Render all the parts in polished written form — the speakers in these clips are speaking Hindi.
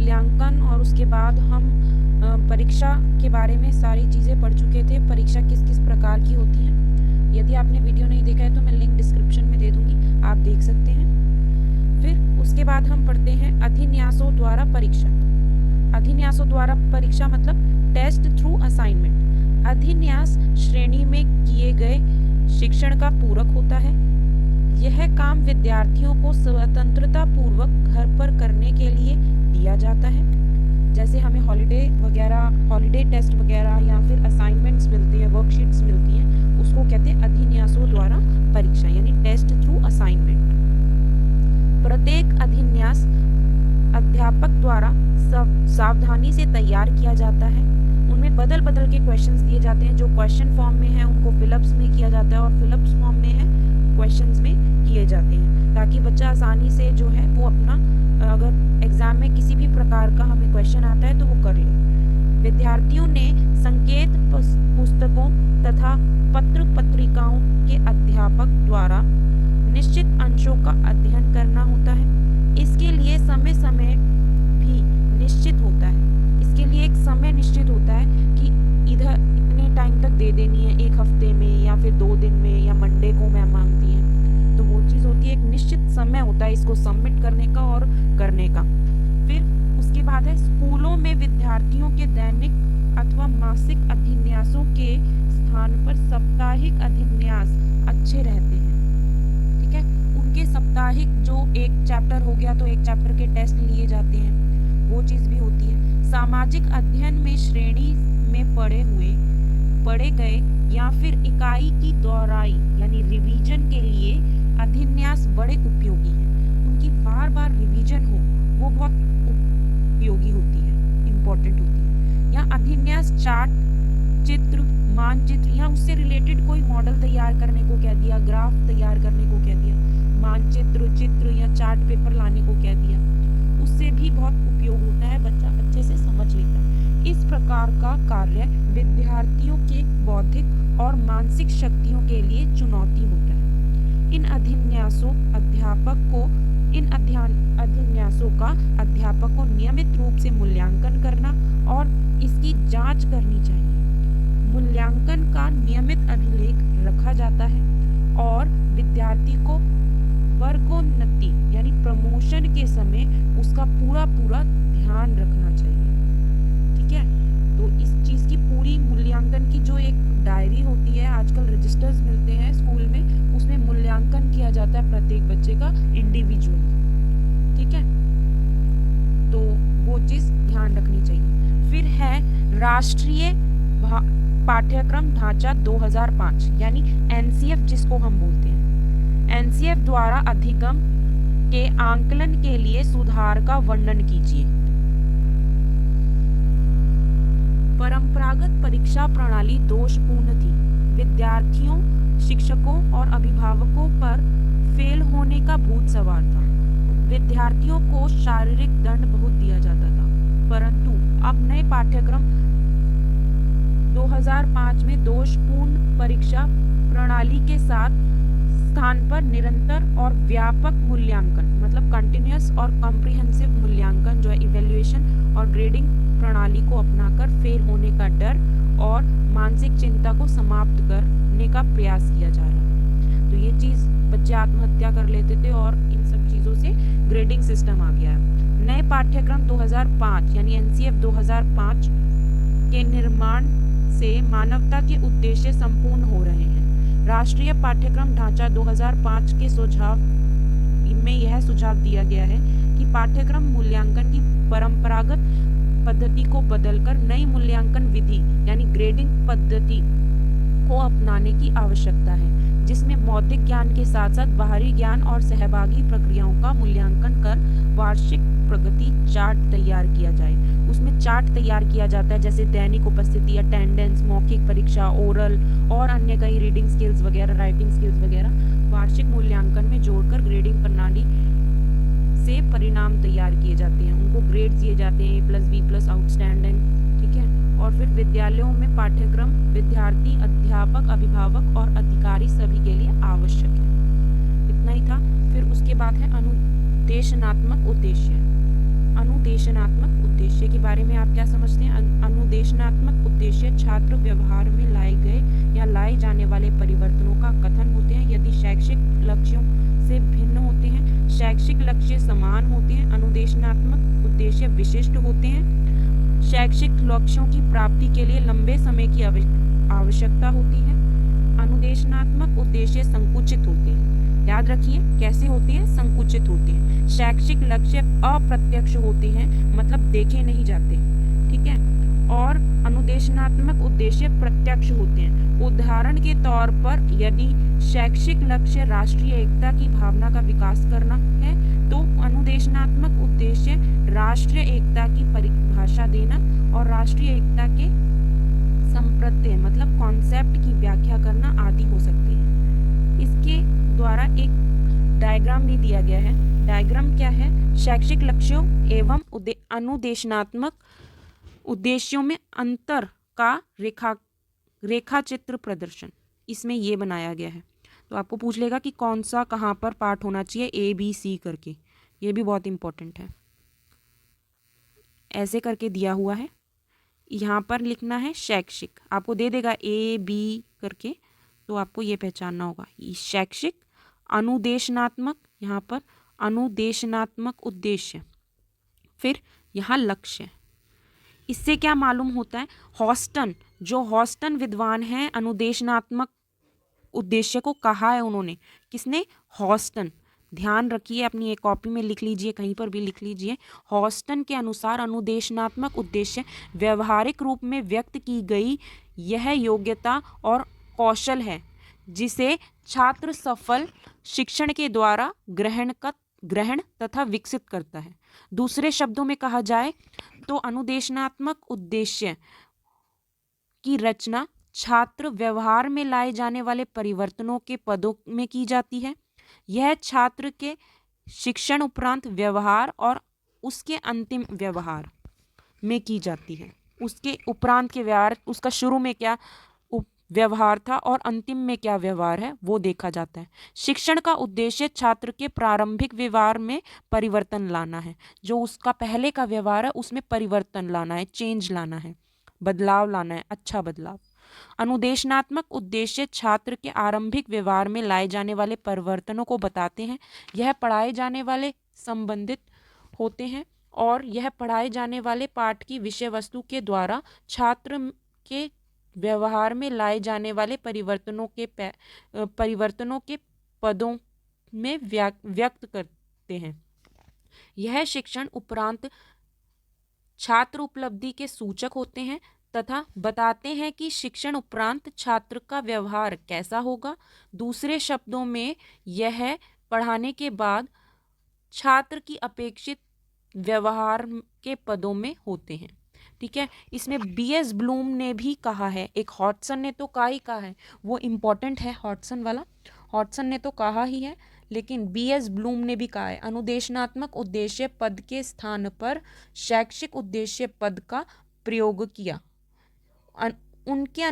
मूल्यांकन और उसके बाद हम परीक्षा के बारे में सारी चीज़ें पढ़ चुके थे। परीक्षा किस किस प्रकार की होती है। यदि आपने वीडियो नहीं देखा है तो मैं लिंक डिस्क्रिप्शन में दे दूंगी, आप देख सकते हैं। फिर उसके बाद हम पढ़ते हैं अधिन्यासों द्वारा परीक्षा। अधिन्यासों द्वारा परीक्षा मतलब टेस्ट थ्रू असाइनमेंट। अधिन्यास श्रेणी में किए गए शिक्षण का पूरक होता है। यह काम विद्यार्थियों को स्वतंत्रता पूर्वक घर पर करने के लिए दिया जाता है। जैसे हमें हॉलीडे टेस्ट वगैरह या फिर असाइनमेंट्स मिलते हैं, वर्कशीट्स मिलती हैं, उसको कहते हैं अधिन्यासों द्वारा परीक्षा यानी टेस्ट थ्रू असाइनमेंट। प्रत्येक अधिन्यास अध्यापक द्वारा सावधानी से तैयार किया जाता है। उनमें बदल बदल के क्वेश्चंस दिए जाते हैं। जो क्वेश्चन फॉर्म में है उनको फिलअप्स में किया जाता है और फिलअप्स फॉर्म में है क्वेश्चंस में किए जाते हैं, ताकि बच्चा आसानी से जो है वो अपना, अगर एग्जाम में किसी भी प्रकार का हमें क्वेश्चन आता है तो वो कर ले। विद्यार्थियों ने संकेत पुस्तकों तथा पत्र पत्रिकाओं के अध्यापक द्वारा निश्चित अंशों का अध्ययन करना होता है। इसके लिए समय समय भी निश्चित होता है। इसके लिए एक समय निश्चित होता है कि इधर इतने टाइम तक दे देनी है, एक हफ्ते में या फिर 2 दिन में या मंडे को मैम मांगती हैं, तो वो चीज़ होती है, एक निश्चित समय होता है इसको सबमिट करने का और करने का। फिर उसके बाद है स्कूलों में विद्यार्थियों के दैनिक अथवा मासिक अधिन्यासों के स्थान पर साप्ताहिक अधिन्यास अच्छे रहते हैं। ठीक है, उनके साप्ताहिक जो एक चैप्टर हो गया तो एक चैप्टर के टेस्ट लिए जाते हैं, वो चीज़ भी होती है। सामाजिक अध्ययन में श्रेणी में पढ़े गए या फिर इकाई की दोहराई यानी रिवीजन के लिए अधिन्यास बड़े उपयोगी हैं। उनकी बार बार रिवीजन हो वो बहुत उपयोगी होती है, इम्पोर्टेंट होती है। या अधिन्यास चार्ट, चित्र, मानचित्र या उससे रिलेटेड कोई मॉडल तैयार करने को कह दिया, ग्राफ तैयार करने को कह दिया, मानचित्र, चित्र या चार्ट पेपर लाने को कह दिया, उससे भी बहुत उपयोग होता है, बच्चा अच्छे से समझ लेता है। इस प्रकार का कार्य विद्यार्थियों के बौद्धिक और मानसिक शक्तियों के लिए चुनौती होता है। इन अधिन्यासों का अध्यापक को नियमित रूप से मूल्यांकन करना और इसकी जांच करनी चाहिए। मूल्यांकन का नियमित अभिलेख रखा जाता है और विद्यार्थी को वर्गोन्नति यानी प्रमोशन के समय उसका पूरा ध्यान रखना चाहिए। ठीक है, तो इस चीज़ की पूरी मूल्यांकन की जो एक डायरी होती है, आजकल रजिस्टर्स मिलते हैं स्कूल में, उसमें मूल्यांकन किया जाता है प्रत्येक बच्चे का इंडिविजुअली। ठीक है, तो वो चीज़ ध्यान रखनी चाहिए। फिर है राष्ट्रीय पाठ्यक्रम ढांचा 2005 यानी एनसीएफ जिसको हम बोलते हैं। एनसीएफ द्वारा अधिगम के आंकलन के लिए सुधार का वर्णन कीजिए। परंपरागत परीक्षा प्रणाली दोषपूर्ण थी। विद्यार्थियों, शिक्षकों और अभिभावकों पर फेल होने का भूत सवार था। विद्यार्थियों को शारीरिक दंड बहुत दिया जाता था, परंतु अब नए पाठ्यक्रम 2005 में दोषपूर्ण परीक्षा प्रणाली के साथ स्थान पर निरंतर और व्यापक मूल्यांकन मतलब कंटिन्यूअस और कॉम्प्रिहेंसिव मूल्यांकन जो है इवैल्यूएशन और ग्रेडिंग प्रणाली को अपनाकर फेल होने का डर और मानसिक चिंता को समाप्त करने का प्रयास किया जा रहा है। तो ये चीज़ बच्चे आत्महत्या कर लेते थे और इन सब चीज़ों से ग्रेडिंग सिस्टम आ गया है। नए पाठ्यक्रम 2005 यानी एनसीएफ 2005 के निर्माण से मानवता के उद्देश्य संपूर्ण हो रहे हैं। राष्ट्रीय पाठ्यक्रम ढांचा 2005 के सुझाव में यह सुझाव दिया गया है कि पाठ्यक्रम मूल्यांकन की परंपरागत पद्धति को बदलकर नई मूल्यांकन विधि यानी ग्रेडिंग पद्धति को अपनाने की आवश्यकता है, जिसमें मौलिक ज्ञान के साथ साथ बाहरी ज्ञान और सहभागी प्रक्रियाओं का मूल्यांकन कर वार्षिक प्रगति चार्ट तैयार किया जाए। उसमें चार्ट तैयार किया जाता है, जैसे दैनिक उपस्थिति, अटेंडेंस, मौखिक परीक्षा, ओरल और अन्य कई रीडिंग स्किल्स वगैरह, राइटिंग स्किल्स वगैरह वार्षिक मूल्यांकन में जोड़कर ग्रेडिंग प्रणाली से परिणाम तैयार किए जाते हैं। उनको ग्रेड दिए जाते हैं A+B+ आउटस्टैंडिंग। ठीक है, और फिर विद्यालयों में पाठ्यक्रम विद्यार्थी, अध्यापक, अभिभावक और अधिकारी सभी के लिए आवश्यक है। इतना ही था। फिर उसके बाद है अनुदेशनात्मक उद्देश्य। अनुदेशनात्मक उद्देश्य के बारे में आप क्या समझते हैं? अनुदेशनात्मक उद्देश्य छात्र व्यवहार में लाए गए या लाए जाने वाले परिवर्तनों का कथन होते हैं यदि शैक्षिक लक्ष्यों से भिन्न होते हैं। शैक्षिक लक्ष्य समान होते हैं। अनुदेशनात्मक उद्देश्य विशिष्ट होते हैं। शैक्षिक लक्ष्यों की प्राप्ति के लिए लंबे समय की आवश्यकता होती है। अनुदेशनात्मक उद्देश्य संकुचित होते हैं। याद रखिए कैसे होते हैं? संकुचित होते हैं। शैक्षिक लक्ष्य अप्रत्यक्ष होते हैं, मतलब देखे नहीं जाते, ठीक है। और अनुदेशनात्मक उद्देश्य प्रत्यक्ष होते हैं। उदाहरण के तौर पर यदि शैक्षिक लक्ष्य राष्ट्रीय एकता की भावना का विकास करना है तो अनुदेशनात्मक उद्देश्य राष्ट्रीय एकता की परिभाषा देना और राष्ट्रीय एकता के संप्रत्यय मतलब कॉन्सेप्ट की व्याख्या करना आदि हो सकते हैं। इसके द्वारा एक डायग्राम भी दिया गया है। डायग्राम क्या है? शैक्षिक लक्ष्यों एवं अनुदेशनात्मक उद्देश्यों में अंतर का रेखा चित्र प्रदर्शन इसमें ये बनाया गया है। तो आपको पूछ लेगा कि कौन सा कहाँ पर पार्ट होना चाहिए, ABC करके। ये भी बहुत इंपॉर्टेंट है। ऐसे करके दिया हुआ है, यहाँ पर लिखना है शैक्षिक, आपको दे देगा AB करके, तो आपको ये पहचानना होगा। शैक्षिक, अनुदेशनात्मक, यहाँ पर अनुदेशनात्मक उद्देश्य, फिर यहाँ लक्ष्य। इससे क्या मालूम होता है? हॉस्टन विद्वान हैं, अनुदेशनात्मक उद्देश्य को कहा है उन्होंने। किसने? हॉस्टन। ध्यान रखिए, अपनी एक कॉपी में लिख लीजिए, कहीं पर भी लिख लीजिए। हॉस्टन के अनुसार अनुदेशनात्मक उद्देश्य व्यवहारिक रूप में व्यक्त की गई यह योग्यता और कौशल है जिसे छात्र सफल शिक्षण के द्वारा ग्रहण तथा विकसित करता है। दूसरे शब्दों में कहा जाए तो अनुदेशनात्मक उद्देश्य की रचना छात्र व्यवहार में लाए जाने वाले परिवर्तनों के पदों में की जाती है। यह छात्र के शिक्षण उपरांत व्यवहार और उसके अंतिम व्यवहार में की जाती है। उसके उपरांत के व्यवहार, उसका शुरू में क्या व्यवहार था और अंतिम में क्या व्यवहार है वो देखा जाता है। शिक्षण का उद्देश्य छात्र के प्रारंभिक व्यवहार में परिवर्तन लाना है। जो उसका पहले का व्यवहार है उसमें परिवर्तन लाना है, चेंज लाना है, बदलाव लाना है, अच्छा बदलाव। अनुदेशनात्मक उद्देश्य छात्र के आरंभिक व्यवहार में लाए जाने वाले परिवर्तनों को बताते हैं। यह पढ़ाए जाने वाले संबंधित होते हैं और यह पढ़ाए जाने वाले पाठ की विषय वस्तु के द्वारा छात्र के व्यवहार में लाए जाने वाले परिवर्तनों के पदों में व्यक्त करते हैं। यह शिक्षण उपरांत छात्र उपलब्धि के सूचक होते हैं तथा बताते हैं कि शिक्षण उपरांत छात्र का व्यवहार कैसा होगा। दूसरे शब्दों में यह पढ़ाने के बाद छात्र की अपेक्षित व्यवहार के पदों में होते हैं। ठीक है, इसमें BS ब्लूम ने भी कहा है, एक हॉटसन ने तो कहा है, वो इम्पोर्टेंट है हॉटसन वाला। हॉटसन ने तो कहा ही है, लेकिन BS ब्लूम ने भी कहा है अनुदेशनात्मक उद्देश्य पद के स्थान पर शैक्षिक उद्देश्य पद का प्रयोग किया। उनके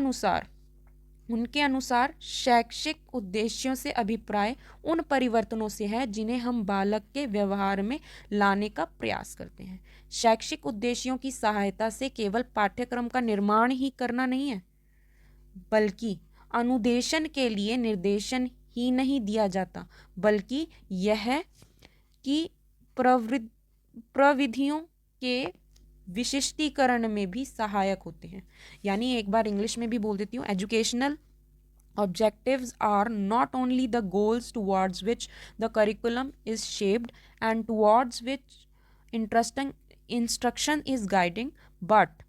अनुसार शैक्षिक उद्देश्यों से अभिप्राय उन परिवर्तनों से है जिन्हें हम बालक के व्यवहार में लाने का प्रयास करते हैं। शैक्षिक उद्देश्यों की सहायता से केवल पाठ्यक्रम का निर्माण ही करना नहीं है, बल्कि अनुदेशन के लिए निर्देशन ही नहीं दिया जाता, बल्कि यह कि प्रविधियों के विशिष्टीकरण में भी सहायक होते हैं। यानी एक बार इंग्लिश में भी बोल देती हूँ, educational objectives are not only the goals towards which the curriculum is shaped and towards which instruction is guiding, but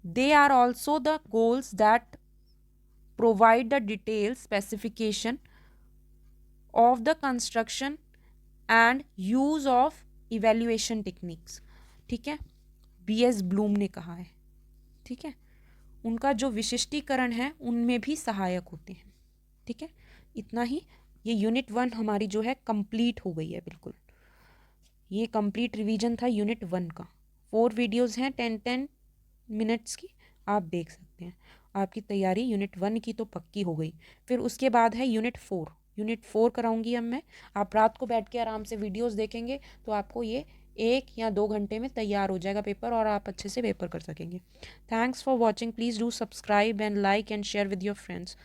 they are also the goals that provide the detailed specification of the construction and use of evaluation techniques। ठीक है, BS ब्लूम ने कहा है। ठीक है, उनका जो विशिष्टीकरण है उनमें भी सहायक होते हैं। ठीक है, इतना ही। ये यूनिट 1 हमारी जो है कंप्लीट हो गई है बिल्कुल। ये कंप्लीट रिवीजन था यूनिट 1 का। 4 वीडियोस हैं 10-10 मिनट्स की, आप देख सकते हैं। आपकी तैयारी यूनिट 1 की तो पक्की हो गई। फिर उसके बाद है यूनिट 4 कराऊंगी अब मैं। आप रात को बैठ के आराम से वीडियोस देखेंगे तो आपको ये 1 या 2 घंटे में तैयार हो जाएगा पेपर और आप अच्छे से पेपर कर सकेंगे। Thanks for watching. Please do subscribe and like and share with your friends.